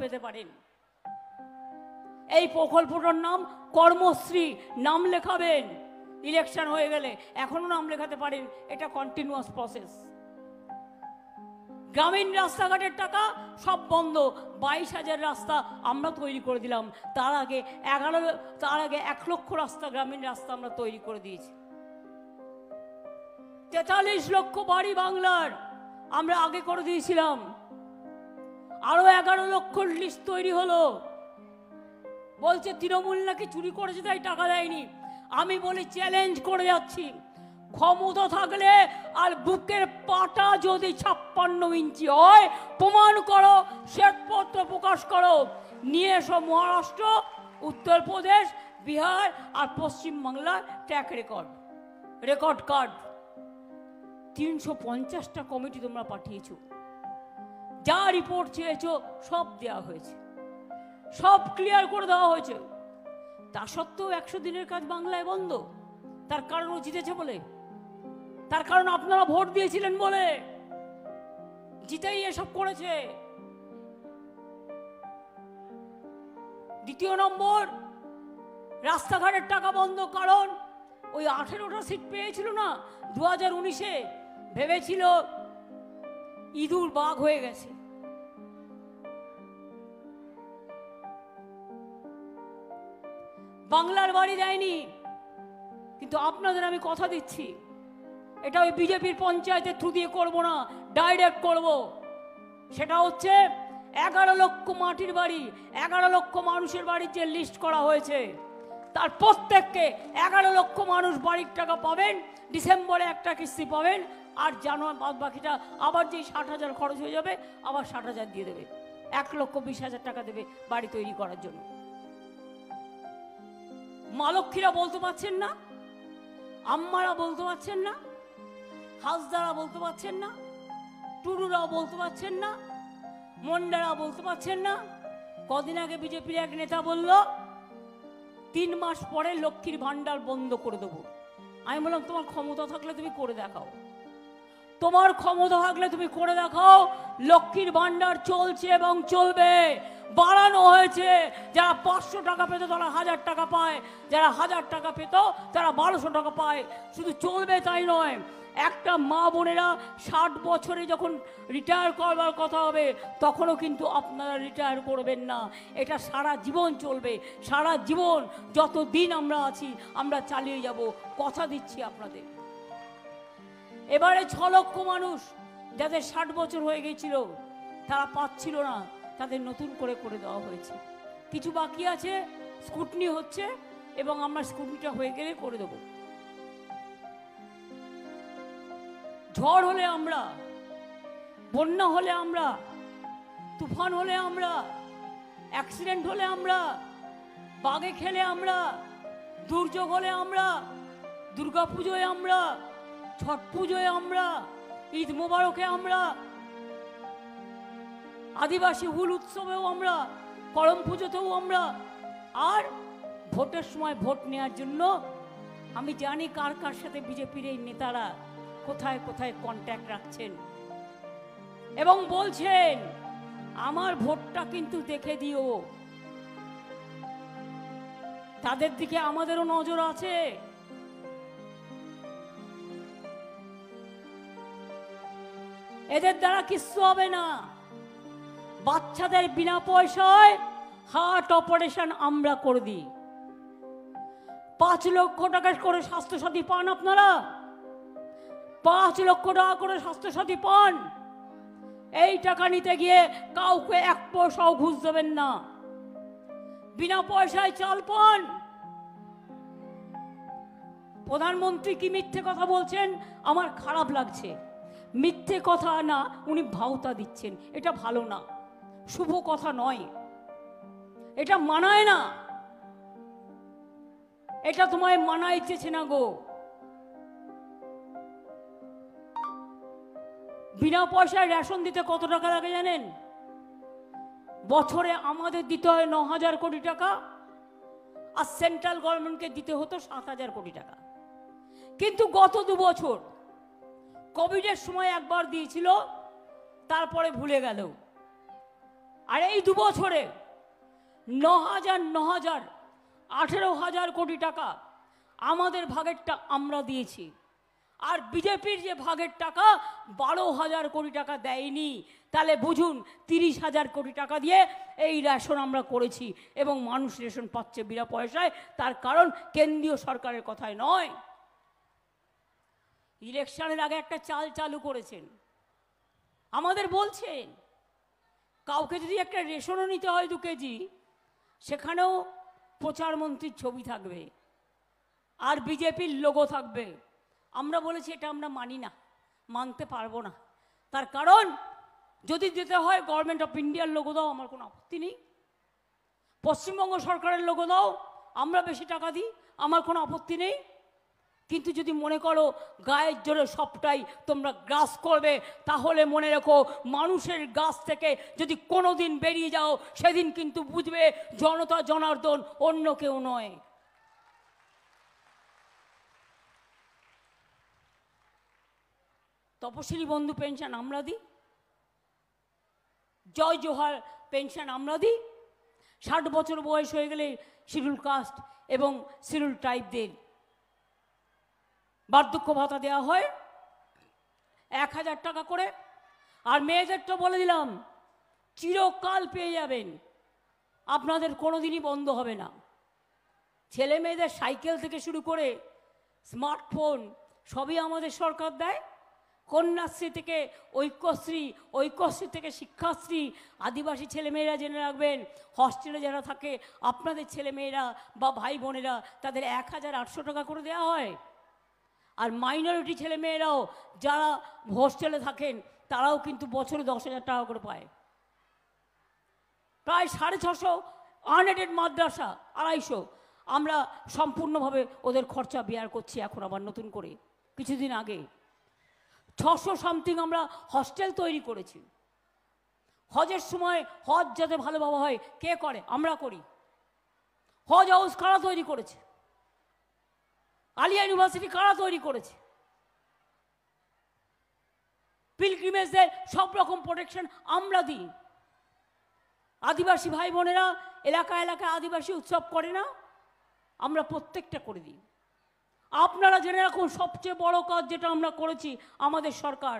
পেতে পারেন। এই প্রকল্পটার নাম কর্মশ্রী, নাম লেখাবেন ইলেকশন হয়ে গেলে, এখনো নাম লেখাতে পারেন, এটা কন্টিনিউয়াস প্রসেস। গ্রামীণ রাস্তাঘাটের টাকা সব বন্ধ, 22,000 রাস্তা আমরা তৈরি করে দিলাম। তার আগে 1 লক্ষ রাস্তা, গ্রামীণ রাস্তা আমরা তৈরি করে দিয়েছি। 43 লক্ষ বাড়ি বাংলার আমরা আগে করে দিয়েছিলাম। আরো 11 লক্ষ লিস্ট তৈরি হলো। বলছে তৃণমূল নাকি চুরি করেছে তাই টাকা দেয়নি। আমি বলি চ্যালেঞ্জ করে যাচ্ছি, ক্ষমতা থাকলে আর বুকের পাটা যদি 56 ইঞ্চি হয় প্রমাণ করো, শ্বেতপত্র প্রকাশ করো, নিয়ে এসো মহারাষ্ট্র, উত্তরপ্রদেশ, বিহার আর পশ্চিমবাংলার ট্র্যাক রেকর্ড কার্ড। 350টা কমিটি তোমরা পাঠিয়েছো, যা রিপোর্ট চেয়েছো সব দেওয়া হয়েছে, সব ক্লিয়ার করে দেওয়া হয়েছে। তা সত্ত্বেও 100 দিনের কাজ বাংলায় বন্ধ। তার কারণ ও জিতেছে বলে, তার কারণ আপনারা ভোট দিয়েছিলেন বলে, জিতেই এসব করেছে। দ্বিতীয় নম্বর, রাস্তাঘাটের টাকা বন্ধ কারণ ওই 18টা সিট পেয়েছিল না 2019-এ, ভেবেছিল ইঁদুর বাঘ হয়ে গেছে। বাংলার বাড়ি দেয়নি, কিন্তু আপনাদের আমি কথা দিচ্ছি, এটা ওই বিজেপির পঞ্চায়েতের থ্রু দিয়ে করবো না, ডাইরেক্ট করব। সেটা হচ্ছে 11 লক্ষ মাটির বাড়ি, 11 লক্ষ মানুষের বাড়ির যে লিস্ট করা হয়েছে তার প্রত্যেককে 11 লক্ষ মানুষ বাড়ির টাকা পাবেন। ডিসেম্বরে একটা কিস্তি পাবেন, আর জানুয়ারি বাদ বাকিটা আবার যেই 60,000 খরচ হয়ে যাবে আবার 60,000 দিয়ে দেবে। 1,20,000 টাকা দেবে বাড়ি তৈরি করার জন্য। মা লক্ষ্মীরা বলতে পারছেন না, আম্মারা বলতে পারছেন না, হাসদারা বলতে পারছেন না, টুডুরাও বলতে পারছেন না, মন্ডারা বলতে পারছেন না। কদিন আগে বিজেপির এক নেতা বলল 3 মাস পরে লক্ষ্মীর ভান্ডার বন্ধ করে দেবো। আমি বললাম তোমার ক্ষমতা থাকলে তুমি করে দেখাও, তোমার ক্ষমতা থাকলে তুমি করে দেখাও। লক্ষ্মীর ভান্ডার চলছে এবং চলবে, বাড়ানো হয়েছে। যারা 500 টাকা পেত তারা 1000 টাকা পায়, যারা 1000 টাকা পেত তারা 1200 টাকা পায়। শুধু চলবে তাই নয়, একটা মা বোনেরা 60 বছরে যখন রিটায়ার করবার কথা হবে তখনও কিন্তু আপনারা রিটায়ার করবেন না। এটা সারা জীবন চলবে, সারা জীবন যতদিন আমরা আছি আমরা চালিয়ে যাব, কথা দিচ্ছি আপনাদের। এবারে 6 লক্ষ মানুষ যাদের 60 বছর হয়ে গেছিল তারা পাচ্ছিল না, তাদের নতুন করে করে দেওয়া হয়েছে। কিছু বাকি আছে, স্কুটনি হচ্ছে এবং আমরা স্কুটনিটা হয়ে গেলে করে দেব। ঝড় হলে আমরা, বন্যা হলে আমরা, তুফান হলে আমরা, অ্যাক্সিডেন্ট হলে আমরা, বাগে খেলে আমরা, দুর্যোগ হলে আমরা, দুর্গা পুজোয় আমরা, ছট পুজোয় আমরা, ঈদ মোবারকে আমরা, আদিবাসী হুল উৎসবেও আমরা, করম পুজোতেও আমরা, আর ভোটের সময় ভোট নেওয়ার জন্য আমি জানি কার কার সাথে বিজেপির এই নেতারা কোথায় কোথায় কন্ট্যাক্ট রাখছেন এবং বলছেন আমার ভোটটা কিন্তু দেখে দিও। তাদের দিকে আমাদেরও নজর আছে। এদের দ্বারা কিচ্ছু হবে না। বাচ্চাদের বিনা পয়সায় হার্ট অপারেশন আমরা করে দিই। 5 লক্ষ টাকা করে স্বাস্থ্যসাথী পান আপনারা, 5 লক্ষ টাকা করে স্বাস্থ্যসাথী পান। এই টাকা নিতে গিয়ে কাউকে 1 পয়সাও ঘুষ দেবেন না। বিনা পয়সায় চাল পান। প্রধানমন্ত্রী কি মিথ্যে কথা বলছেন আমার খারাপ লাগছে। মিথ্যে কথা না, উনি ভাওতা দিচ্ছেন, এটা ভালো না, শুভ কথা নয়, এটা মানায় না, এটা তোমায় মানাইতেছে না গো। বিনা পয়সায় রেশন দিতে কত টাকা লাগে জানেন? বছরে আমাদের দিতে হয় 9,000 কোটি টাকা, আর সেন্ট্রাল গভর্নমেন্টকে দিতে হতো 7,000 কোটি টাকা। কিন্তু গত 2 বছর কোভিডের সময় একবার দিয়েছিল, তারপরে ভুলে গেল। আর এই 2 বছরে 9,000 18,000 কোটি টাকা আমাদের ভাগেরটা আমরা দিয়েছি। আর বিজেপির যে ভাগের টাকা 12,000 কোটি টাকা দেয়নি। তাহলে বুঝুন 30,000 কোটি টাকা দিয়ে এই রেশন আমরা করেছি এবং মানুষ রেশন পাচ্ছে বিনা পয়সায়। তার কারণ কেন্দ্রীয় সরকারের কথায় নয়। ইলেকশনের আগে একটা চাল চালু করেছেন, আমাদের বলছেন কাউকে যদি একটা রেশনও নিতে হয় 2 কেজি, সেখানেও প্রচারমন্ত্রীর ছবি থাকবে আর বিজেপির লোগো থাকবে। আমরা বলেছি এটা আমরা মানি না, মানতে পারবো না। তার কারণ যদি দিতে হয় গভর্নমেন্ট অফ ইন্ডিয়ার লোগো দাও, আমার কোনো আপত্তি নেই। পশ্চিমবঙ্গ সরকারের লোগো দাও, আমরা বেশি টাকা দিই, আমার কোনো আপত্তি নেই। কিন্তু যদি মনে করো গায়ের জোরে সবটাই তোমরা গ্রাস করবে, তাহলে মনে রেখো মানুষের গাছ থেকে যদি কোনো দিন বেরিয়ে যাও, সেদিন কিন্তু বুঝবে জনতা জনার্দন অন্য কেউ নয়। তপশিলি বন্ধু পেনশন আমরা দিই, জয় জোহার পেনশন আমরা দিই। 60 বছর বয়স হয়ে গেলে শিডিউল কাস্ট এবং শিডিউল ট্রাইবদের বার্ধক্য ভাতা দেওয়া হয় 1000 টাকা করে। আর মেয়েদেরটা বলে দিলাম চিরকাল পেয়ে যাবেন, আপনাদের কোনোদিনই বন্ধ হবে না। ছেলে মেয়েদের সাইকেল থেকে শুরু করে স্মার্টফোন সবই আমাদের সরকার দেয়। কন্যাশ্রী থেকে ঐক্যশ্রী, ঐক্যশ্রী থেকে শিক্ষাশ্রী। আদিবাসী ছেলেমেয়েরা জেনে রাখবেন, হস্টেলে যারা থাকে আপনাদের ছেলেমেয়েরা বা ভাই বোনেরা তাদের 1800 টাকা করে দেওয়া হয়। আর মাইনরিটি ছেলেমেয়েরাও যারা হোস্টেলে থাকেন তারাও কিন্তু বছরে 10,000 টাকা করে পায়। প্রায় 650 আনএডেড মাদ্রাসা 250 আমরা সম্পূর্ণভাবে ওদের খরচা বেয়ার করছি। এখন আবার নতুন করে কিছুদিন আগে 600 সামথিং আমরা হস্টেল তৈরি করেছি। হজের সময় হজ যাতে ভালোভাবে হয় কে করে? আমরা করি। হজ হাউস কারা তৈরি করেছে? আলিয়া ইউনিভার্সিটি কারা তৈরি করেছে? পিলগ্রিমেজদের সব রকম প্রোটেকশন আমরা দিই। আদিবাসী ভাই বোনেরা এলাকায় এলাকায় আদিবাসী উৎসব করে না, আমরা প্রত্যেকটা করে দিই। আপনারা জেনে রাখুন সবচেয়ে বড় কাজ যেটা আমরা করেছি আমাদের সরকার,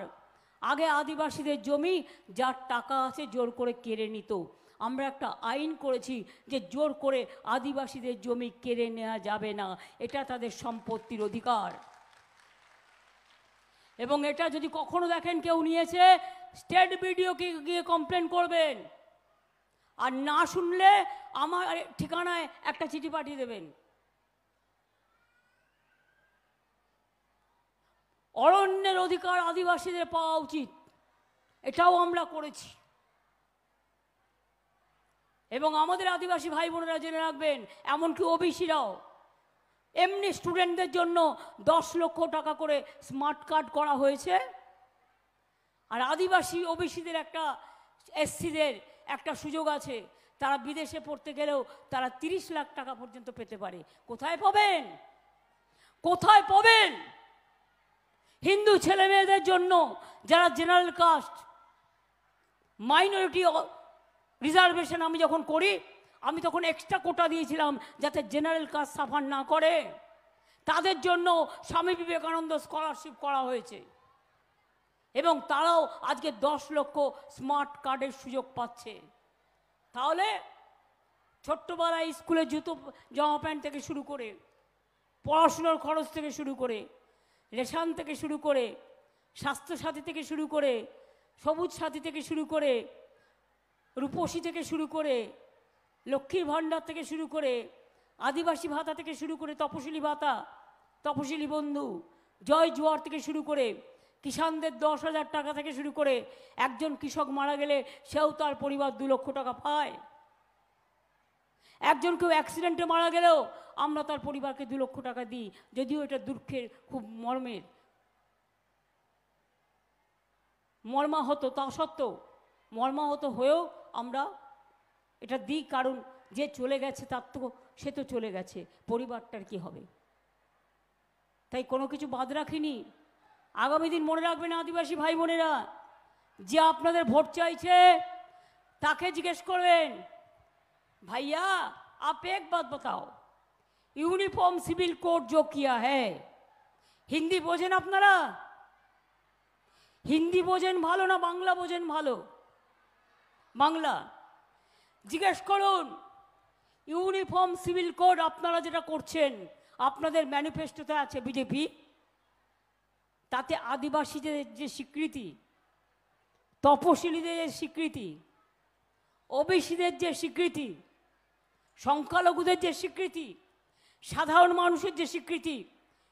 আগে আদিবাসীদের জমি যার টাকা আছে জোর করে কেড়ে নিত। আমরা একটা আইন করেছি যে জোর করে আদিবাসীদের জমি কেড়ে নেওয়া যাবে না, এটা তাদের সম্পত্তির অধিকার। এবং এটা যদি কখনো দেখেন কেউ নিয়েছে, স্টেট বিডিওকে গিয়ে কমপ্লেন করবেন। আর না শুনলে আমার ঠিকানায় একটা চিঠি পাঠিয়ে দেবেন। অরণ্যের অধিকার আদিবাসীদের পাওয়া উচিত, এটাও আমরা করেছি। এবং আমাদের আদিবাসী ভাই বোনেরা জেনে রাখবেন, এমনকি ওবিসিরাও এমনি স্টুডেন্টদের জন্য 10 লক্ষ টাকা করে স্মার্ট কার্ড করা হয়েছে। আর আদিবাসী ওবিসিদের একটা, এসসিদের একটা সুযোগ আছে, তারা বিদেশে পড়তে গেলেও তারা 30 লাখ টাকা পর্যন্ত পেতে পারে। কোথায় পাবেন? কোথায় পাবেন? হিন্দু ছেলে মেয়েদের জন্য যারা জেনারেল কাস্ট, মাইনরিটি রিজার্ভেশন আমি যখন করি, আমি তখন এক্সট্রা কোটা দিয়েছিলাম যাতে জেনারেল কাস্ট সাফার না করে। তাদের জন্য স্বামী বিবেকানন্দ স্কলারশিপ করা হয়েছে এবং তারাও আজকে 10 লক্ষ স্মার্ট কার্ডের সুযোগ পাচ্ছে। তাহলে ছোট্টবেলায় স্কুলে জুতো জামা প্যান্ট থেকে শুরু করে, পড়াশুনোর খরচ থেকে শুরু করে, রেশন থেকে শুরু করে, স্বাস্থ্যসাথী থেকে শুরু করে, সবুজ সাথী থেকে শুরু করে, রূপসী থেকে শুরু করে, লক্ষ্মীর ভাণ্ডার থেকে শুরু করে, আদিবাসী ভাতা থেকে শুরু করে, তপশিলি ভাতা, তপশিলি বন্ধু, জয় জোয়ার থেকে শুরু করে, কিষানদের 10,000 টাকা থেকে শুরু করে, একজন কৃষক মারা গেলে সেও তার পরিবার 2 লক্ষ টাকা পায়। একজন কেউ অ্যাক্সিডেন্টে মারা গেলেও আমরা তার পরিবারকে 2 লক্ষ টাকা দিই, যদিও এটা দুঃখের, খুব মর্মাহত, তা সত্ত্বেও মর্মাহত হয়েও আমরা এটা দিই। কারণ যে চলে গেছে তার তো, সে তো চলে গেছে, পরিবারটার কি হবে? তাই কোনো কিছু বাদ রাখিনি। আগামী দিন মনে রাখবেন আদিবাসী ভাই বোনেরা, যে আপনাদের ভোট চাইছে তাকে জিজ্ঞেস করবেন, ভাইয়া आप एक बात बताओ, यूनिफॉर्म सिविल कोड जो किया है, হিন্দি বোঝেন আপনারা? হিন্দি বোঝেন ভালো না বাংলা বোঝেন ভালো? বাংলা। জিজ্ঞেস করুন, ইউনিফর্ম সিভিল কোড আপনারা যেটা করছেন, আপনাদের ম্যানিফেস্টোতে আছে বিজেপি, তাতে আদিবাসীদের যে স্বীকৃতি, তপশিলীদের যে স্বীকৃতি, ওবিসিদের যে স্বীকৃতি, সংখ্যালঘুদের যে স্বীকৃতি, সাধারণ মানুষের যে স্বীকৃতি,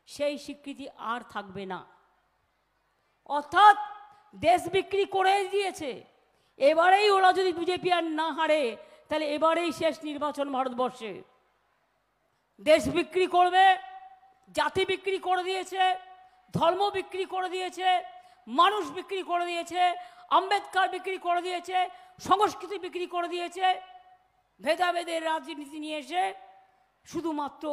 সেই স্বীকৃতি আর থাকবে না। অর্থাৎ দেশ বিক্রি করে দিয়েছে। এবারেই ওরা যদি বিজেপি আর না হারে, তাহলে এবারেই শেষ নির্বাচন ভারতবর্ষে। দেশ বিক্রি করবে, জাতি বিক্রি করে দিয়েছে, ধর্ম বিক্রি করে দিয়েছে, মানুষ বিক্রি করে দিয়েছে, আম্বেদকর বিক্রি করে দিয়েছে, সংস্কৃতি বিক্রি করে দিয়েছে। ভেদাভেদের রাজনীতি নিয়ে এসে শুধুমাত্র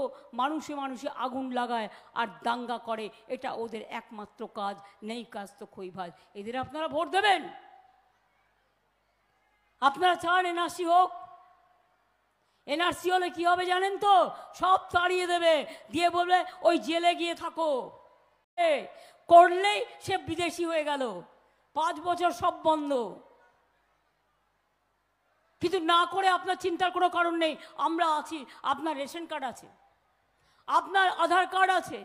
মানুষে মানুষে আগুন লাগায় আর দাঙ্গা করে, এটা ওদের একমাত্র কাজ। নেই কাজ তো খই ভাজ। এদের আপনারা ভোট দেবেন? আপনারা চান এনআরসি হোক? এনআরসি হলে কি হবে জানেন তো? সব তাড়িয়ে দেবে, দিয়ে বলবে ওই জেলে গিয়ে থাকো। করলেই সে বিদেশি হয়ে গেল, 5 বছর সব বন্ধ। কিন্তু না করে আপনার চিন্তার কোনো কারণ নেই। আমরা আছি, আপনার রেশন কার্ড আছে, আপনার আধার কার্ড আছে,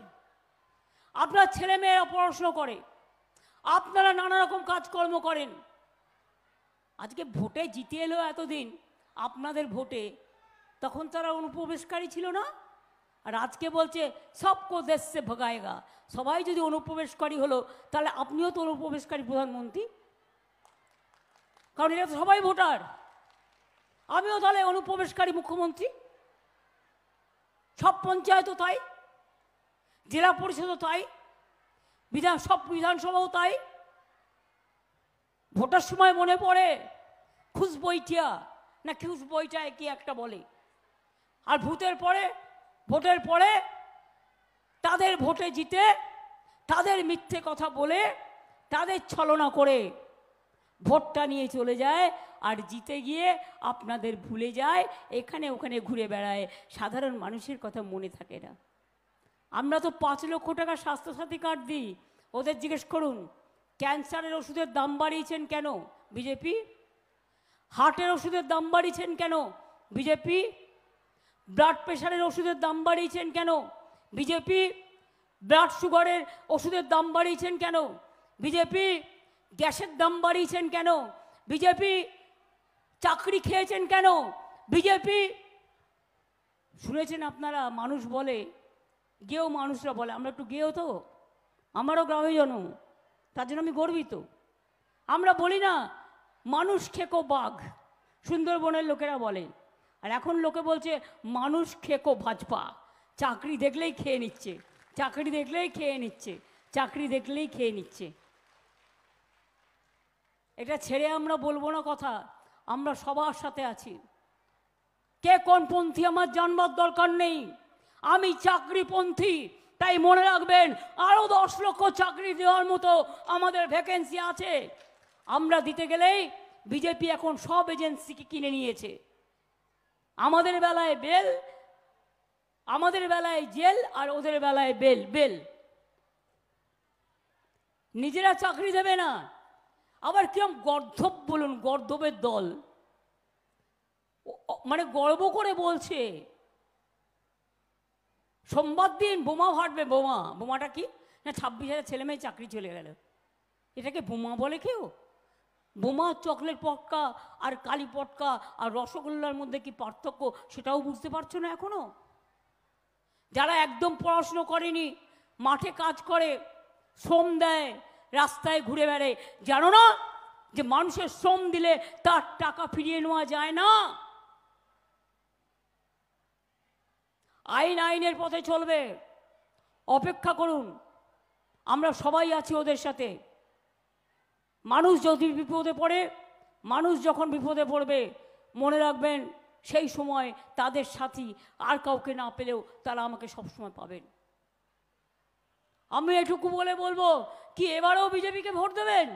আপনার ছেলেমেয়েরা পড়াশুনো করে, আপনারা নানা রকম কাজকর্ম করেন। আজকে ভোটে জিতে এলো এতদিন, আপনাদের ভোটে তখন তারা অনুপ্রবেশকারী ছিল না? আর আজকে বলছে সবকো দেশ সে ভগায়েগা। সবাই যদি অনুপ্রবেশকারী হলো, তাহলে আপনিও তো অনুপ্রবেশকারী প্রধানমন্ত্রী, কারণ এটা তো সবাই ভোটার। আমিও তাহলে অনুপ্রবেশকারী মুখ্যমন্ত্রী। সব পঞ্চায়েতও তাই, জেলা পরিষদও তাই, সব বিধানসভাও তাই। ভোটার সময় মনে পড়ে খুশ বইটিয়া না খুশ বইটায় কি একটা বলে, আর ভোটের পরে তাদের ভোটে জিতে, তাদের মিথ্যে কথা বলে, তাদের ছলনা করে ভোটটা নিয়ে চলে যায়, আর জিতে গিয়ে আপনাদের ভুলে যায়, এখানে ওখানে ঘুরে বেড়ায়, সাধারণ মানুষের কথা মনে থাকে না। আমরা তো 5 লক্ষ টাকা স্বাস্থ্যসাথী কার্ড দিই। ওদের জিজ্ঞেস করুন, ক্যান্সারের ওষুধের দাম বাড়িয়েছেন কেন? বিজেপি। হার্টের ওষুধের দাম বাড়িয়েছেন কেন? বিজেপি। ব্লাড প্রেশারের ওষুধের দাম বাড়িয়েছেন কেন? বিজেপি। ব্লাড সুগারের ওষুধের দাম বাড়িয়েছেন কেন? বিজেপি। গ্যাসের দাম বাড়িয়েছেন কেন? বিজেপি। চাকরি খেয়েছেন কেন? বিজেপি। শুনেছেন আপনারা, মানুষ বলে, গেও মানুষরা বলে, আমরা একটু গেও তো, আমারও গ্রামে জন্ম, তার জন্য আমি গর্বিত। আমরা বলি না মানুষ খেকো বাঘ, সুন্দরবনের লোকেরা বলে। আর এখন লোকে বলছে মানুষ খেকো ভাজপা। চাকরি দেখলেই খেয়ে নিচ্ছে, চাকরি দেখলেই খেয়ে নিচ্ছে, চাকরি দেখলেই খেয়ে নিচ্ছে। এটা ছেড়ে আমরা বলবো না কথা। আমরা সবার সাথে আছি। কে কোন পন্থী আমার জানবার দরকার নেই, আমি চাকরিপন্থী। তাই মনে রাখবেন, আরো 10 লক্ষ চাকরি দেওয়ার মতো আমাদের ভ্যাকেন্সি আছে। আমরা দিতে গেলেই বিজেপি এখন সব এজেন্সিকে কিনে নিয়েছে। আমাদের বেলায় বেল, আমাদের বেলায় জেল, আর ওদের বেলায় বেল। নিজেরা চাকরি দেবে না, আবার কিরম গর্ধব বলুন, গর্ধবের দল, মানে গর্ব করে বলছে সোমবার দিন বোমা ফাটবে। বোমাটা কি না, 26,000 ছেলে মেয়ে চাকরি চলে গেল। এটাকে বোমা বলে কেউ? বোমা, চকলেট পটকা আর কালি পটকা আর রসগোল্লার মধ্যে কি পার্থক্য, সেটাও বুঝতে পারছো না এখনো? যারা একদম পড়াশুনো করেনি, মাঠে কাজ করে, শ্রম দেয়, রাস্তায় ঘুরে বেড়ায়, জানো না যে মানুষের শ্রম দিলে তার টাকা ফিরিয়ে নেওয়া যায় না? আইনের পথে চলবে, অপেক্ষা করুন। আমরা সবাই আছি ওদের সাথে। মানুষ যদি বিপদে পড়ে, মানুষ যখন বিপদে পড়বে, মনে রাখবেন সেই সময় তাদের সাথী আর কাউকে না পেলেও তারা আমাকে সবসময় পাবেন। আমি এটুকু বলে বলবো, কি এবারেও বিজেপিকে ভোট দেবেন?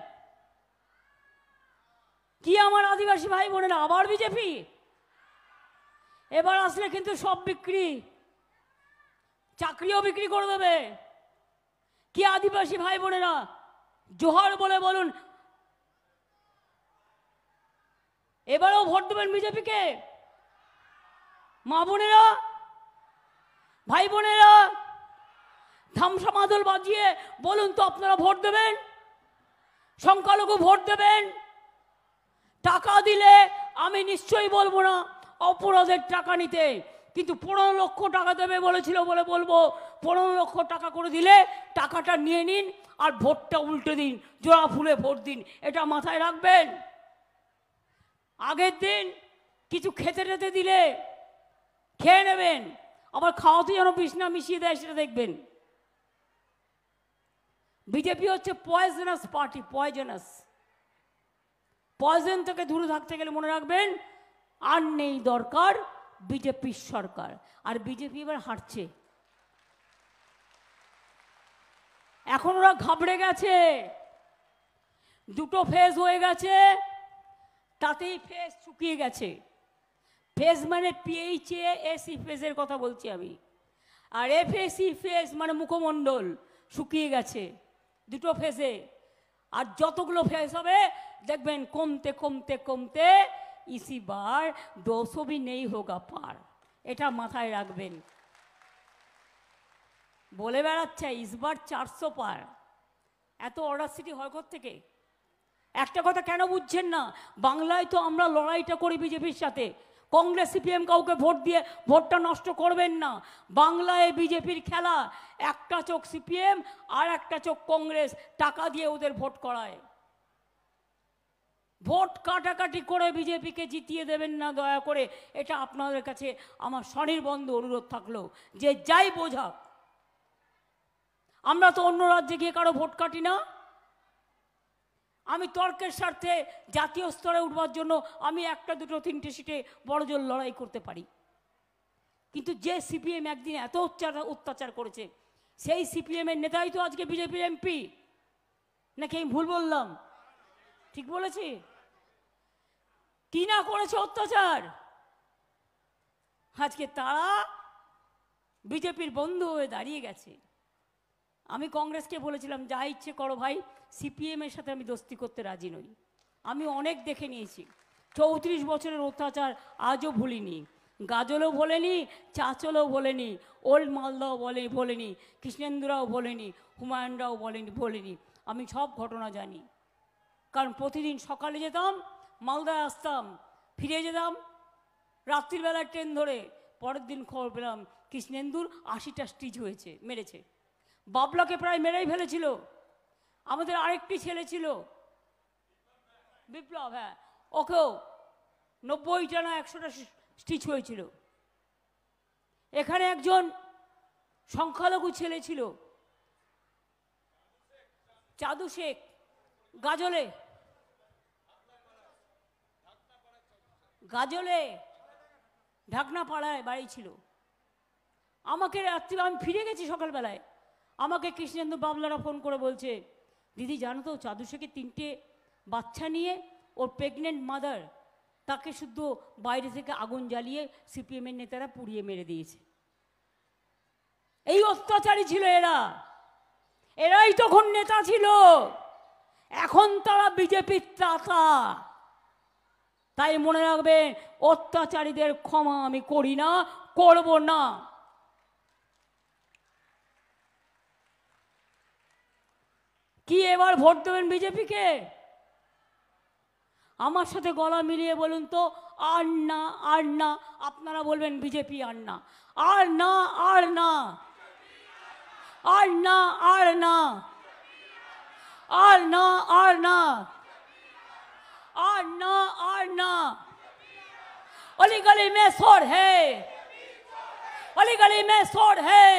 কি আমার আদিবাসী ভাই বোনেরা, আবার বিজেপি? এবার আসলে কিন্তু সব বিক্রি, চাকরিও বিক্রি করে দেবে। কি আদিবাসী ভাই বোনেরা জোহার বলে বলুন, এবারেও ভোট দেবেন বিজেপিকে? মা বোনেরা, ভাই বোনেরা, ধামসা মাদল বাজিয়ে বলুন তো আপনারা ভোট দেবেন? সংখ্যালঘু ভোট দেবেন? টাকা দিলে আমি নিশ্চয়ই বলবো না অপরাধের টাকা নিতে, কিন্তু 15 লক্ষ টাকা দেবে বলেছিল বলে বলবো 15 লক্ষ টাকা করে দিলে টাকাটা নিয়ে নিন আর ভোটটা উল্টে দিন, জোড়া ফুলে ভোট দিন, এটা মাথায় রাখবেন। আগের দিন কিছু খেতে টেতে দিলে খেয়ে নেবেন, আবার খাওয়াতে যেন বিষ না মিশিয়ে দেয় সেটা দেখবেন। বিজেপি হচ্ছে পয়জনাস পার্টি, পয়জনাস। পয়জন থেকে দূরে থাকতে গেলে মনে রাখবেন আর নেই দরকার বিজেপির সরকার। আর বিজেপি এবার হারছে, এখন ওরা ঘাবড়ে গেছে, দুটো ফেজ হয়ে গেছে, তাতেই ফেজ শুকিয়ে গেছে। ফেজ মানে PHASE ফেজের কথা বলছি আমি, আর FAC ফেজ মানে মুখমণ্ডল, শুকিয়ে গেছে দুটো ফেজে। আর যতগুলো ফেজ হবে দেখবেন কমতে কমতে কমতে इसी बार 200 भी नहीं होगा पार, এটা মাথায় রাখবেন। বলে বেড়াচ্ছে ইসবার 400 পার, এত অর্ডার সিটি হয় থেকে। একটা কথা কেন বুঝছেন না, বাংলায় তো আমরা লড়াইটা করি বিজেপির সাথে, কংগ্রেস CPM কাউকে ভোট দিয়ে ভোটটা নষ্ট করবেন না। বাংলায় বিজেপির খেলা, একটা চোখ CPM আর একটা চোখ কংগ্রেস, টাকা দিয়ে ওদের ভোট করায়। ভোট কাটাকাটি করে বিজেপিকে জিতিয়ে দেবেন না দয়া করে, এটা আপনাদের কাছে আমার স্বনির্বন্ধ অনুরোধ থাকলো, যে যাই বোঝা। আমরা তো অন্য রাজ্যে গিয়ে কারো ভোট কাটি না। আমি তর্কের স্বার্থে জাতীয় স্তরে উঠবার জন্য আমি একটা দুটো তিনটে সিটে বড়জোর লড়াই করতে পারি, কিন্তু যে CPM একদিন এত অত্যাচার করেছে সেই CPM এর নেতাই তো আজকে বিজেপির MP। নাকি আমি ভুল বললাম? ঠিক বলেছি? কি না করেছে অত্যাচার, আজকে তারা বিজেপির বন্ধু হয়ে দাঁড়িয়ে গেছে। আমি কংগ্রেসকে বলেছিলাম যা ইচ্ছে করো ভাই, CPM এর সাথে আমি দোস্তি করতে রাজি নই। আমি অনেক দেখে নিয়েছি, 34 বছরের অত্যাচার আজও ভুলিনি। গাজলও বলেনি, চাচলও বলেনি, ওল্ড মালদাও বলেনি, কৃষ্ণেন্দুরাও বলেনি, হুমায়ুনরাও বলেনি। আমি সব ঘটনা জানি, কারণ প্রতিদিন সকালে যেতাম, মালদায় আসতাম, ফিরে যেতাম রাত্রিবেলার ট্রেন ধরে। পরের দিন খবর পেলাম কৃষ্ণেন্দুর 80টা স্টিচ হয়েছে, মেরেছে। বাবলাকে প্রায় মেরেই ফেলেছিল। আমাদের আরেকটি ছেলে ছিল বিপ্লব, হ্যাঁ, ওকেও 90টা না 100টা স্টিচ হয়েছিল। এখানে একজন সংখ্যালঘু ছেলে ছিল চাদু শেখ, গাজলে ঢাকনাপাড়ায় বাড়ি ছিল। আমাকে রাত্রি, আমি ফিরে গেছি সকালবেলায়, আমাকে কৃষ্ণেন্দু বাবলারা ফোন করে বলছে, দিদি জানো তো চাদু শেখের 3টে বাচ্চা নিয়ে ওর প্রেগনেন্ট মাদার, তাকে শুদ্ধ বাইরে থেকে আগুন জ্বালিয়ে CPM এর নেতারা পুড়িয়ে মেরে দিয়েছে। এই অত্যাচারী ছিল এরা, এরাই তখন নেতা ছিল, এখন তারা বিজেপির তাতা। তাই মনে রাখবেন অত্যাচারীদের ক্ষমা আমি করি না, করব না। কি এবার ভোট দেবেন বিজেপিকে? আমার সাথে গলা মিলিয়ে বলুন তো, আর না, আর না। আপনারা বলবেন বিজেপি আর না, আর না, আর না, আর না, আর না, আর না, আর না, আর না, আর না। अली गली में शोर है, अली गली में शोर है,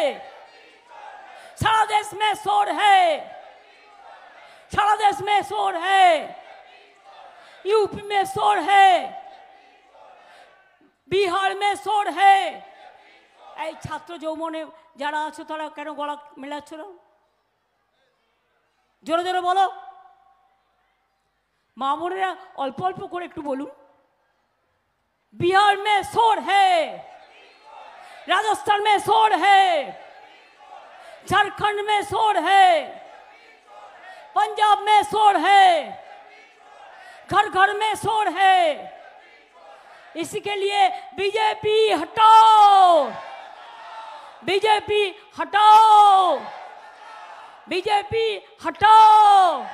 सारा देश में शोर है, सारा देश में शोर है, यूपी में शोर है, बिहार में शोर है। এই ছাত্র যৌবনে যারা আছো তারা কেন গলা মেলাচ্ছ না? জোরে জোরে বলো। মা বোনেরা অল্প অল্প করে একটু বলুন। बिहार में शोर है, राजस्थान में शोर है, झारखंड में शोर है, पंजाब में शोर है, घर घर में शोर है। इसी के लिए बीजेपी हटाओ, बीजेपी हटाओ, बीजेपी हटाओ।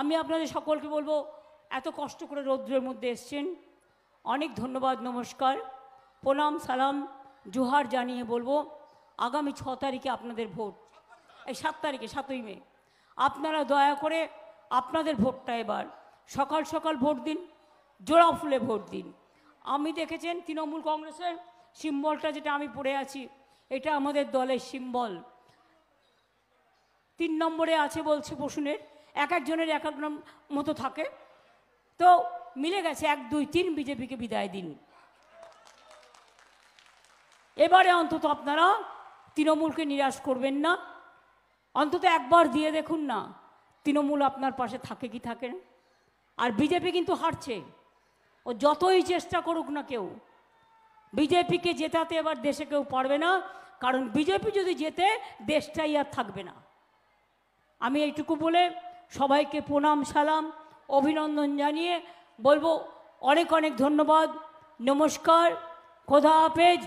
আমি আপনাদের সকলকে বলবো, এত কষ্ট করে রৌদ্রের মধ্যে এসছেন, অনেক ধন্যবাদ, নমস্কার, প্রণাম, সালাম, জোহার জানিয়ে বলবো আগামী 6 তারিখে আপনাদের ভোট, এই 7 তারিখে 7ই মে, আপনারা দয়া করে আপনাদের ভোটটা এবার সকাল সকাল ভোট দিন, জোড়া ফুলে ভোট দিন। আমি দেখেছেন তৃণমূল কংগ্রেসের সিম্বলটা যেটা আমি পড়ে আছি, এটা আমাদের দলের সিম্বল। 3 নম্বরে আছে বলছে বসুনের, এক একজনের এক এক মতো থাকে, তো মিলে গেছে 1 2 3, বিজেপিকে বিদায় দিন। এবারে অন্তত আপনারা তৃণমূলকে নিরাশ করবেন না, অন্তত একবার দিয়ে দেখুন না তৃণমূল আপনার পাশে থাকে কি থাকে না। আর বিজেপি কিন্তু হারছে, ও যতই চেষ্টা করুক না কেউ, বিজেপিকে জেতাতে এবার দেশে কেউ পারবে না, কারণ বিজেপি যদি জেতে দেশটাই আর থাকবে না। আমি এইটুকু বলে সবাইকে প্রণাম, সালাম, অভিনন্দন জানিয়ে বলবো অনেক অনেক ধন্যবাদ, নমস্কার, খোদা হাফেজ,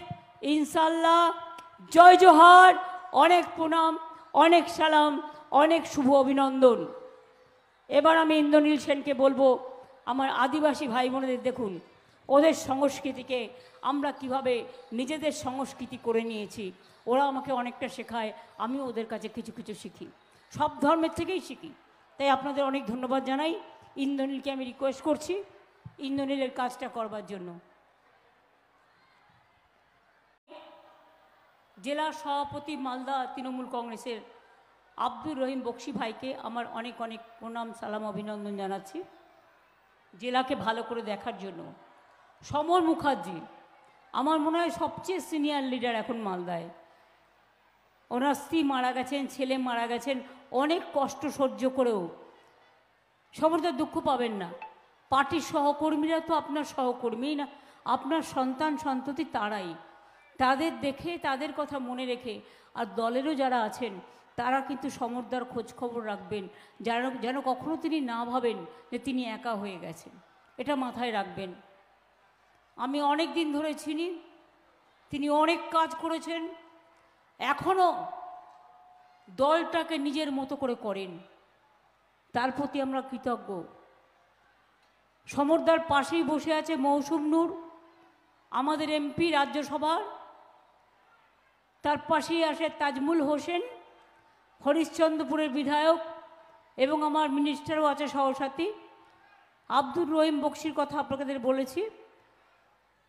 ইনশাল্লাহ, জয় জোহার, অনেক প্রণাম, অনেক সালাম, অনেক শুভ অভিনন্দন। এবার আমি ইন্দ্রনীল সেনকে বলবো, আমার আদিবাসী ভাই বোনেদের দেখুন, ওদের সংস্কৃতিকে আমরা কিভাবে নিজেদের সংস্কৃতি করে নিয়েছি, ওরা আমাকে অনেকটা শেখায়, আমি ওদের কাছে কিছু কিছু শিখি, সব ধর্মের থেকেই শিখি। তাই আপনাদের অনেক ধন্যবাদ জানাই। ইন্দ্রনীলকে আমি রিকোয়েস্ট করছি ইন্দ্রনীলের কাজটা করবার জন্য। জেলা সভাপতি মালদা তৃণমূল কংগ্রেসের আব্দুর রহিম বক্সি ভাইকে আমার অনেক অনেক প্রণাম, সালাম, অভিনন্দন জানাচ্ছি জেলাকে ভালো করে দেখার জন্য। সমর মুখার্জি আমার মনে হয় সবচেয়ে সিনিয়র লিডার এখন মালদায়। ওনার স্ত্রী মারা গেছেন, ছেলে মারা গেছেন, অনেক কষ্ট সহ্য করেও। সমরদার দুঃখ পাবেন না, পার্টির সহকর্মীরা তো আপনার সহকর্মী না, আপনার সন্তান সন্ততি তারাই, তাদের দেখে তাদের কথা মনে রেখে আর দলেরও যারা আছেন তারা কিন্তু সমরদার খোঁজ খবর রাখবেন, যেন কখনো তিনি না ভাবেন যে তিনি একা হয়ে গেছেন, এটা মাথায় রাখবেন। আমি অনেক দিন ধরে চিনি, তিনি অনেক কাজ করেছেন, এখনও দলটাকে নিজের মতো করে করেন, তার প্রতি আমরা কৃতজ্ঞ। সমরদার পাশেই বসে আছে মৌসুম নূর, আমাদের এমপি রাজ্যসভার, তার পাশেই আসে তাজমুল হোসেন, হরিশ্চন্দ্রপুরের বিধায়ক, এবং আমার মিনিস্টারও আছে সহসাথী। আব্দুর রহিম বক্সির কথা আপনাদের বলেছি,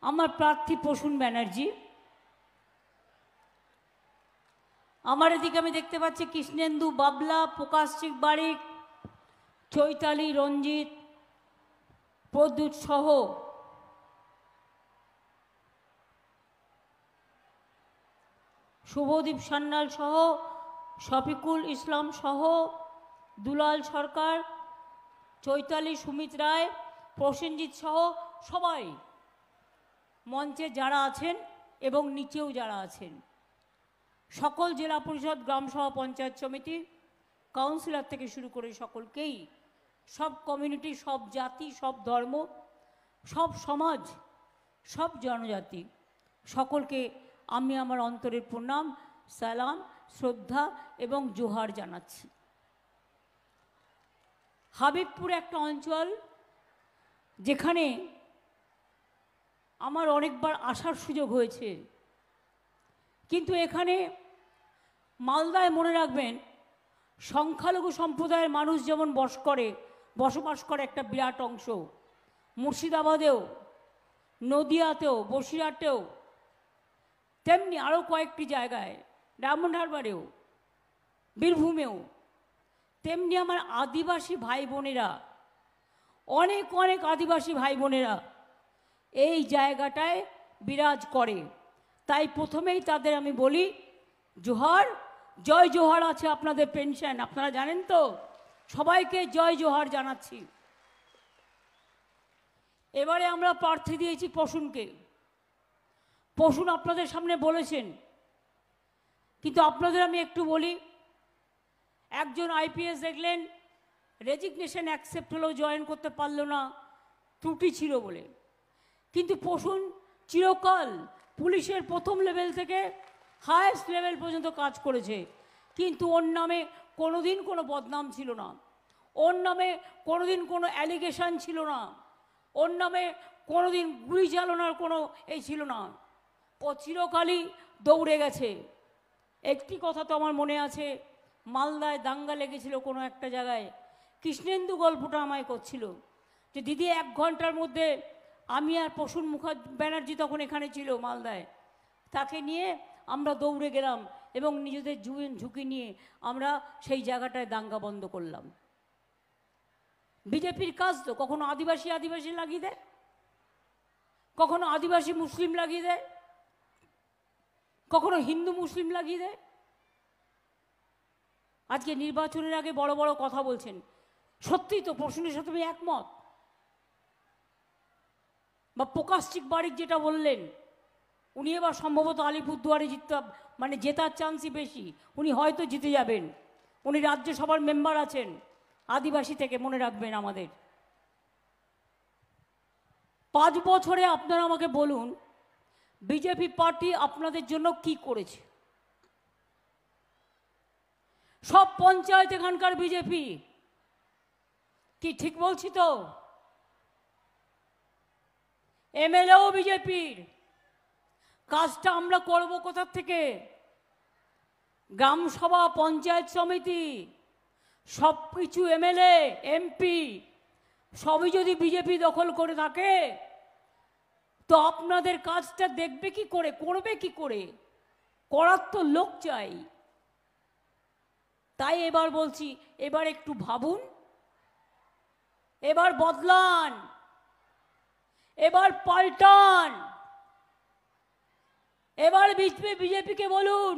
আমার প্রার্থী প্রসূন ব্যানার্জি। আমার এদিকে আমি দেখতে পাচ্ছি কৃষ্ণেন্দু, বাবলা, প্রকাশিক বারিক, চৈতালি, রঞ্জিত, প্রদ্যুৎ সহ শুভদীপ সান্যাল সহ শফিকুল ইসলাম সহ দুলাল সরকার, চৈতালি, সুমিত রায়, প্রসেনজিৎ সহ সবাই মঞ্চে যারা আছেন এবং নিচেও যারা আছেন, সকল জেলা পরিষদ, গ্রামসভা, পঞ্চায়েত সমিতি, কাউন্সিলর থেকে শুরু করে সকলকেই, সব কমিউনিটি, সব জাতি, সব ধর্ম, সব সমাজ, সব জনজাতি, সকলকে আমি আমার অন্তরের প্রণাম, সালাম, শ্রদ্ধা এবং জোহার জানাচ্ছি। হাবিবপুর একটা অঞ্চল যেখানে আমার অনেকবার আসার সুযোগ হয়েছে, কিন্তু এখানে মালদায় মনে রাখবেন সংখ্যালঘু সম্প্রদায়ের মানুষ যেমন বসবাস করে একটা বিরাট অংশ, মুর্শিদাবাদেও, নদিয়াতেও, বসিরহাটেও, তেমনি আরও কয়েকটি জায়গায়, ডায়মন্ড হারবারেও, বীরভূমেও, তেমনি আমার আদিবাসী ভাই বোনেরা, অনেক অনেক আদিবাসী ভাই বোনেরা এই জায়গাটায় বিরাজ করে। তাই প্রথমেই তাদের আমি বলি জোহার, জয় জোহার আছে আপনাদের পেনশন, আপনারা জানেন তো সবাইকে জয় জোহার জানাচ্ছি। এবারে আমরা প্রার্থী দিয়েছি প্রসূনকে। প্রসূন আপনাদের সামনে বলেছেন, কিন্তু আপনাদের আমি একটু বলি, একজন আইপিএস দেখলেন রেজিগনেশন অ্যাকসেপ্ট হলো, জয়েন করতে পারলো না, ত্রুটি ছিল বলে। কিন্তু প্রসূন চিরকাল পুলিশের প্রথম লেভেল থেকে হায়েস্ট লেভেল পর্যন্ত কাজ করেছে, কিন্তু ওর নামে কোনোদিন কোনো বদনাম ছিল না, ওর নামে কোনোদিন কোনো অ্যালিগেশন ছিল না, ওর নামে কোনোদিন গুলি চালানোর কোনো এই ছিল না। ও চিরকালই দৌড়ে গেছে। একটি কথা তো আমার মনে আছে, মালদায় দাঙ্গা লেগেছিল কোনো একটা জায়গায়, কৃষ্ণেন্দু গল্পটা আমায় করছিল যে দিদি 1 ঘন্টার মধ্যে আমি আর প্রসূন ব্যানার্জি তখন এখানে ছিল মালদায়, তাকে নিয়ে আমরা দৌড়ে গেলাম এবং নিজেদের ঝুঁকি নিয়ে আমরা সেই জায়গাটায় দাঙ্গা বন্ধ করলাম। বিজেপির কাজ তো কখনো আদিবাসী লাগিয়ে দেয়, কখনো আদিবাসী মুসলিম লাগিয়ে দেয়, কখনো হিন্দু মুসলিম লাগিয়ে দেয়। আজকে নির্বাচনের আগে বড় বড় কথা বলছেন, সত্যিই তো প্রশ্নের সাথে আমি একমত। বা প্রকাশিক বাড়ির যেটা বললেন, উনি এবার সম্ভবত আলিপুরদুয়ারে জেতার চান্সই বেশি, উনি হয়তো জিতে যাবেন। উনি রাজ্যসভার মেম্বার আছেন আদিবাসী থেকে, মনে রাখবেন আমাদের। 5 বছরে আপনারা আমাকে বলুন বিজেপি পার্টি আপনাদের জন্য কি করেছে? সব পঞ্চায়েত এখানকার বিজেপি, কি ঠিক বলছি তো? এমএলএও বিজেপির। কাজটা আমরা করব কোথা থেকে? গ্রামসভা, পঞ্চায়েত সমিতি, সব কিছু এমএলএ এমপি সবই যদি বিজেপি দখল করে থাকে, তো আপনাদের কাজটা দেখবে কি করে, করবে কি করে? করার তো লোক চাই। তাই এবার বলছি, এবার একটু ভাবুন, এবার বদলান, এবার পাল্টান। এবার বিজেপিকে বলুন,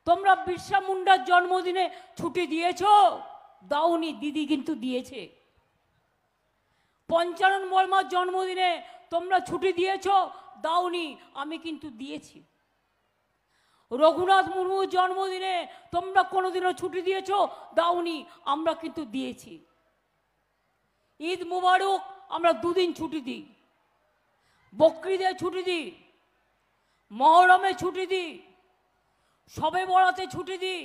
তোমরা বিরসা মুন্ডার জন্মদিনে ছুটি দিয়েছো? দাওনি, দিদি কিন্তু দিয়েছে। পঞ্চানন বর্মার জন্মদিনে তোমরা ছুটি দিয়েছো? দাওনি, আমি কিন্তু দিয়েছি। রঘুনাথ মুর্মুর জন্মদিনে তোমরা কোনোদিনও ছুটি দিয়েছো? দাওনি, আমরা কিন্তু দিয়েছি। ঈদ মুবারক আমরা 2 দিন ছুটি দিই, বকরিদে ছুটি দিই, মহরমে ছুটি দিই, শবে বরাতে ছুটি দিই,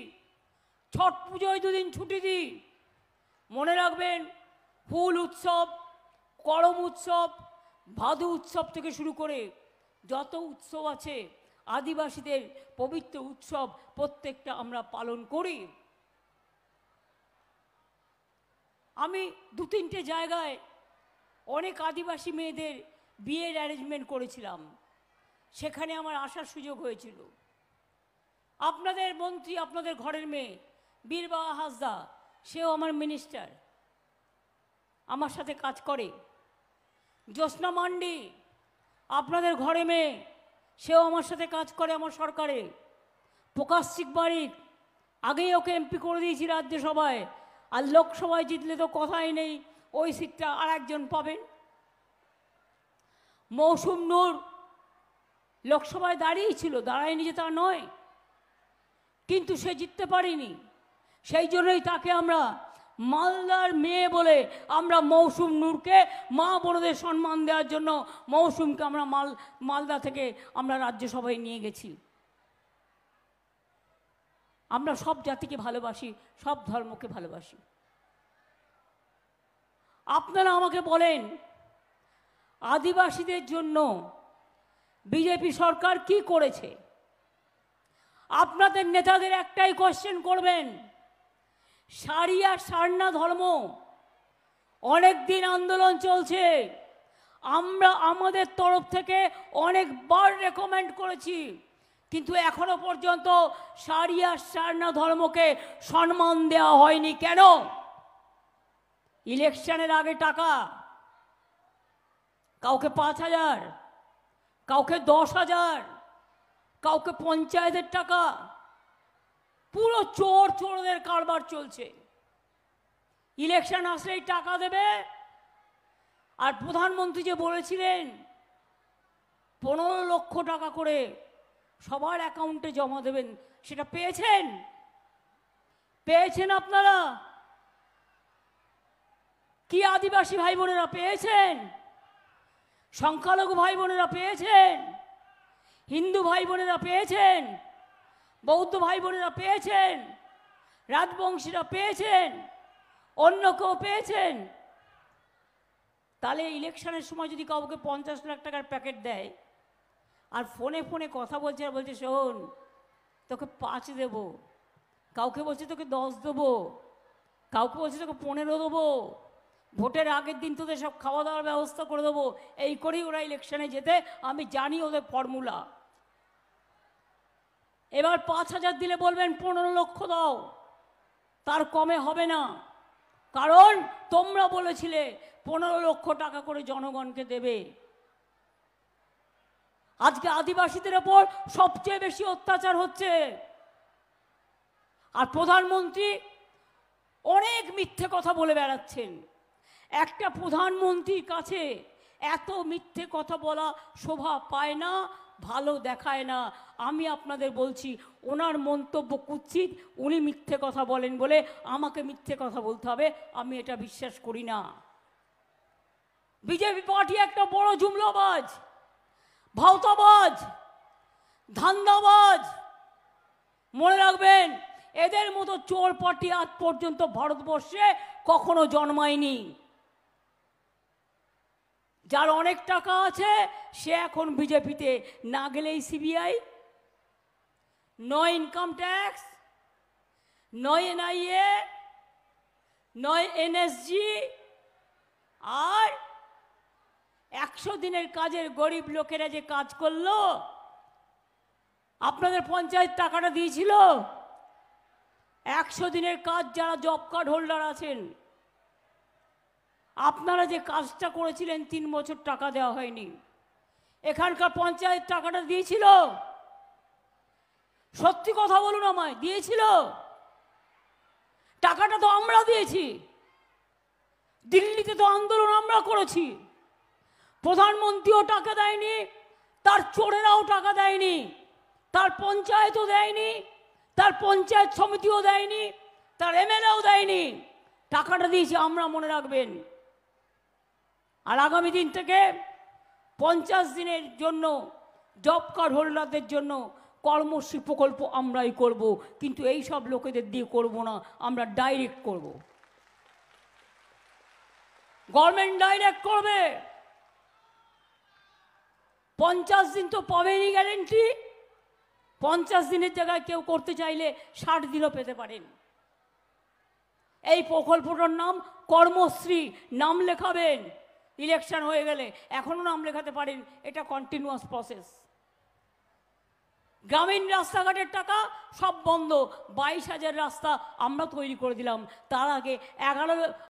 ছট পুজোয় 2 দিন ছুটি দিই। মনে রাখবেন, ফুল উৎসব, করম উৎসব, ভাদু উৎসব থেকে শুরু করে যত উৎসব আছে আদিবাসীদের পবিত্র উৎসব, প্রত্যেকটা আমরা পালন করি। আমি 2-3টে জায়গায় অনেক আদিবাসী মেয়েদের বিয়ের অ্যারেঞ্জমেন্ট করেছিলাম, সেখানে আমার আসার সুযোগ হয়েছিল। আপনাদের মন্ত্রী, আপনাদের ঘরের মেয়ে বীরবাহা হাসদা, সেও আমার মিনিস্টার, আমার সাথে কাজ করে। জ্যোৎস্না মান্ডি আপনাদের ঘরে মেয়ে, সেও আমার সাথে কাজ করে আমার সরকারে। প্রকাশিক বাড়ির আগেই ওকে এমপি করে দিয়েছি রাজ্যসভায়, আর লোকসভায় জিতলে তো কথাই নেই, ওই সিটটা আর একজন পাবেন। মৌসুম নূর লোকসভায় দাঁড়িয়েছিল, দাঁড়ায়নি যে তা নয়, কিন্তু সে জিততে পারেনি। সেই জন্যই তাকে আমরা মালদার মেয়ে বলে আমরা মৌসুম নূরকে, মা বোনদের সম্মান দেওয়ার জন্য মৌসুমকে আমরা মালদা থেকে আমরা রাজ্যসভায় নিয়ে গেছি। আমরা সব জাতিকে ভালোবাসি, সব ধর্মকে ভালোবাসি। আপনারা আমাকে বলেন, আদিবাসীদের জন্য বিজেপি সরকার কি করেছে? আপনাদের নেতাদের একটাই কোশ্চেন করবেন, সারি আর সারনা ধর্ম অনেক দিন আন্দোলন চলছে, আমরা আমাদের তরফ থেকে অনেকবার রেকমেন্ড করেছি, কিন্তু এখনো পর্যন্ত সারি আর সারনা ধর্মকে সম্মান দেওয়া হয়নি। কেন? ইলেকশনের আগে টাকা, কাউকে 5,000, কাউকে 10,000, কাউকে পঞ্চায়েতের টাকা, পুরো চোরদের কারবার চলছে। ইলেকশন আসলেই টাকা দেবে। আর প্রধানমন্ত্রী যে বলেছিলেন 15 লক্ষ টাকা করে সবার অ্যাকাউন্টে জমা দেবেন, সেটা পেয়েছেন? পেয়েছেন আপনারা? কি আদিবাসী ভাই বোনেরা পেয়েছেন? সংখ্যালঘু ভাই বোনেরা পেয়েছেন? হিন্দু ভাই বোনেরা পেয়েছেন? বৌদ্ধ ভাই বোনেরা পেয়েছেন? রাজবংশীরা পেয়েছেন? অন্য কেউ পেয়েছেন? তাহলে ইলেকশনের সময় যদি কাউকে 50 লাখ টাকার প্যাকেট দেয় আর ফোনে ফোনে কথা বলছে আর বলছে শোন তোকে 5 দেব, কাউকে বলছে তোকে 10 দেবো, কাউকে বলছে তোকে 15 দেবো, ভোটের আগের দিন তোদের সব খাওয়া দাওয়ার ব্যবস্থা করে দেবো, এই করেই ওরা ইলেকশনে যেতে, আমি জানি ওদের ফর্মুলা। এবার 5,000 দিলে বলবেন 15 লক্ষ দাও, তার কমে হবে না, কারণ তোমরা বলেছিলে 15 লক্ষ টাকা করে জনগণকে দেবে। আজকে আদিবাসীদের ওপর সবচেয়ে বেশি অত্যাচার হচ্ছে, আর প্রধানমন্ত্রী অনেক মিথ্যে কথা বলে বেড়াচ্ছেন। একটা প্রধানমন্ত্রীর কাছে এত মিথ্যে কথা বলা শোভা পায় না, ভালো দেখায় না। আমি আপনাদের বলছি ওনার মন্তব্য কুৎসিত, উনি মিথ্যে কথা বলেন বলে আমাকে মিথ্যে কথা বলতে হবে, আমি এটা বিশ্বাস করি না। বিজেপি পার্টি একটা বড় জুমলাবাজ, ভাওতাবাজ, ধান্দাবাজ। মনে রাখবেন এদের মতো চোর পার্টি আজ পর্যন্ত ভারতবর্ষে কখনো জন্মায়নি। যার অনেক টাকা আছে সে এখন বিজেপিতে, না গেলেই সিবিআই, নয় ইনকাম ট্যাক্স, নয় এনআইএ, নয় এনএসজি, আর 100 দিনের কাজের গরিব লোকেরা যে কাজ করলো, আপনাদের পঞ্চায়েত টাকাটা দিয়েছিল। 100 দিনের কাজ যারা জব কার্ড হোল্ডার আছেন, আপনারা যে কাজটা করেছিলেন 3 বছর টাকা দেওয়া হয়নি। এখানকার পঞ্চায়েত টাকাটা দিয়েছিল? সত্যি কথা বলুন আমায়, দিয়েছিল? টাকাটা তো আমরা দিয়েছি। দিল্লিতে তো আন্দোলন আমরা করেছি, প্রধানমন্ত্রীও টাকা দেয়নি, তার চোরেরাও টাকা দেয়নি, তার পঞ্চায়েতও দেয়নি, তার পঞ্চায়েত সমিতিও দেয়নি, তার এমএলএও দেয়নি। টাকাটা দিয়েছি আমরা, মনে রাখবেন। আর আগামী দিন থেকে 50 দিনের জন্য জব কার্ড হোল্ডারদের জন্য কর্মশ্রী প্রকল্প আমরাই করব, কিন্তু এই সব লোকেদের দিয়ে করব না, আমরা ডাইরেক্ট করব। গভর্নমেন্ট ডাইরেক্ট করবে। 50 দিন তো পাবেনি গ্যারেন্টি, 50 দিনের জায়গায় কেউ করতে চাইলে 60 দিনও পেতে পারেন। এই প্রকল্পটার নাম কর্মশ্রী, নাম লেখাবেন ইলেকশন হয়ে গেলে, এখনো নাম লেখাতে পারেন, এটা কন্টিনিউয়াস প্রসেস। গ্রামীণ রাস্তাঘাটের টাকা সব বন্ধ, 22,000 রাস্তা আমরা তৈরি করে দিলাম। তার আগে 11